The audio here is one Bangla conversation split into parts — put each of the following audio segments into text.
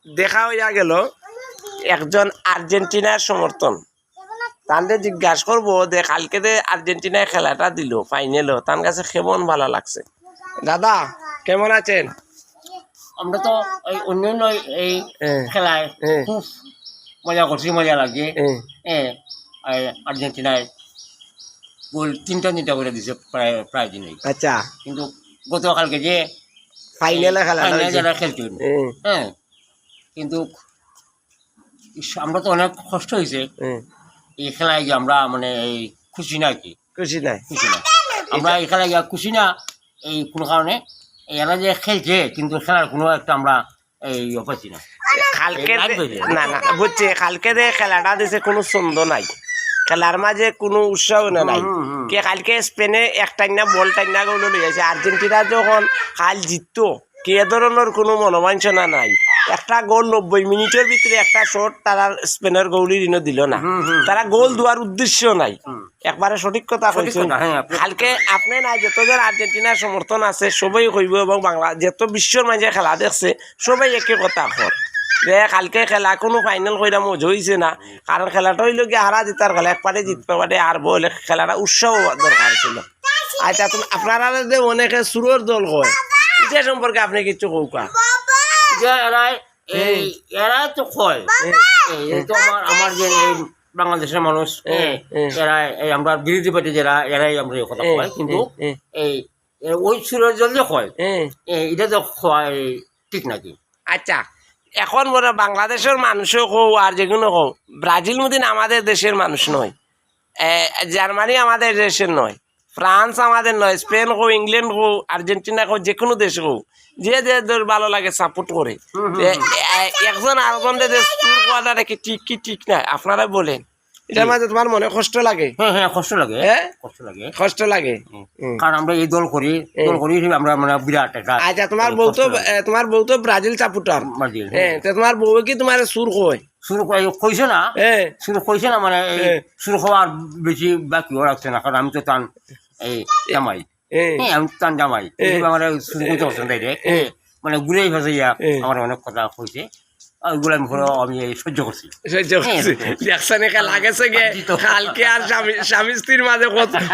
দেখা হইয়া গেল একজন আর্জেন্টিনার সমর্থন তাদের জিজ্ঞাসা করবো যে কালকে যে আর্জেন্টিনায় খেলাটা দিল ফাইনালও তার কাছে কেমন ভালো লাগছে। দাদা কেমন আছেন? আমরা তো এই অন্যান্য এই খেলায় খুব মজা করছি, মজা লাগে। আর্জেন্টিনায় গোল তিনটা করে দিছে প্রায় দিনই। আচ্ছা, কিন্তু গতকালকে যে ফাইনালে যারা খেলছেন, হ্যাঁ, কিন্তু আমরা তো অনেক কষ্ট হয়েছে এই খেলায় যে আমরা মানে এই খুশি না, কি খুশি নাই, খুশি না আমরা এই খেলায় খুশি না। এই কোনো কারণে এরা যে খেলছে কিন্তু খেলার কোনো একটা আমরা এই পাচ্ছি না। কালকে না না বুঝছি, কালকে যে খেলাটা দিছে কোনো ছন্দ নাই, খেলার মাঝে কোনো উৎসাহ নাই। কে কালকে স্পেনে একটাইনা বল টাইনা গোল লইয়াছে, আর্জেন্টিনা যখন কাল জিততো কে ধরনের কোনো মনোবাঞ্ছনা নাই। একটা গোল 90 মিনিটের ভিতরে একটা শট তারা স্পেনের গোলি দিল না, তারা গোল দেওয়ার উদ্দেশ্য নাই। একবারে সঠিক কথা কইছেন। কালকে আপনি নাই যতজন আর্জেন্টিনার সমর্থন আছে সবাই কইব, এবং বাংলা যত বিশ্বর মাঝে খেলা দেখছে সবাই একই কথা কর যে কালকে খেলা কোনো ফাইনাল কইরা মজা হয়েছে না। কারণ খেলাটা হইল কি হারা জিতার খেলা, একবারে জিততে পারে আর বলে খেলাটা উৎসাহ দরকার ছিল। আচ্ছা, আপনারা যে অনেকে সুরের দল হয় এটা সম্পর্কে আপনি কিছু কৌকা? এরাই তো কয়, আমার যে বাংলাদেশের মানুষ এরাই আমরা বিরোধী পার্টি যারা এরাই আমরা এই কথা কয়, কিন্তু এই ওই সুরের জল যে কয় এটা তো ঠিক নাকি? আচ্ছা, এখন বলে বাংলাদেশের মানুষও কও আর যেগুলো কও, ব্রাজিল মদিন আমাদের দেশের মানুষ নয়, জার্মানি আমাদের দেশের নয়, ফ্রান্স আমাদের নয়, স্পেন কো, ইংল্যান্ড কো, আর্জেন্টিনা কো, যে কোনো দেশ কো, যে ভালো লাগে সাপোর্ট করে। একজন আরেকজনের যে সুর কোয়াটা নাকি ঠিক কি ঠিক না আপনারা বলেন, এটার মাঝে তোমার মনে কষ্ট লাগে? হ্যাঁ, কষ্ট লাগে, কষ্ট লাগে, কারণ আমরা এই দল করি আমরা মানে বিরাট একটা। আচ্ছা, তোমার বউ তো ব্রাজিল সাপোর্টার, হ্যাঁ, তোমার বউ কি তোমার সুর কয়? শুরু কইছে না, শুরু কইছে না, মানে শুরু হওয়ার বেশি বাকিও রাখছে না, কারণ আমি তো টান এই জামাই, আমি টান জামাই, আমার শুরু করতে পারছেন তাই মানে ঘুরে ফেসে আমার অনেক কথা কইছে, ওইগুলো আমি সহ্য করছি। লাগেছে গে কালকে আর স্বামী স্ত্রীর মাঝে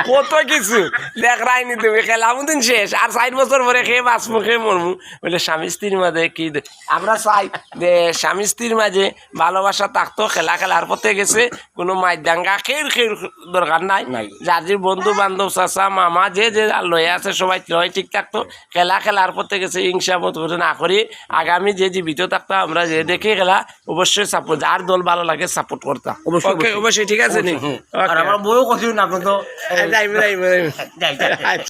কত কিছু দেখাইনি তুমি, খেলা দিন শেষ আর 4 বছর পরে খেয়ে বাঁচবো, খেয়ে মরমু বলে স্বামী স্ত্রীর মাঝে কি আমরা চাই যে স্বামী স্ত্রীর মাঝে ভালোবাসা থাকতো। খেলার পথে গেছে কোনো মাইদাঙ্গা খের দরকার নাই, যার যে বন্ধু বান্ধব চাচা মামা যে লয়ে আছে সবাই ঠিক থাকতো। খেলার পথে গেছে, হিংসা মত না করি আগামী যে জীবিত থাকতো আমরা যে দেখে খেলা অবশ্যই সাপোর্ট, যার দল ভালো লাগে সাপোর্ট করতাম অবশ্যই। ঠিক আছে নি? আমার বউও করছি না, আপনার তো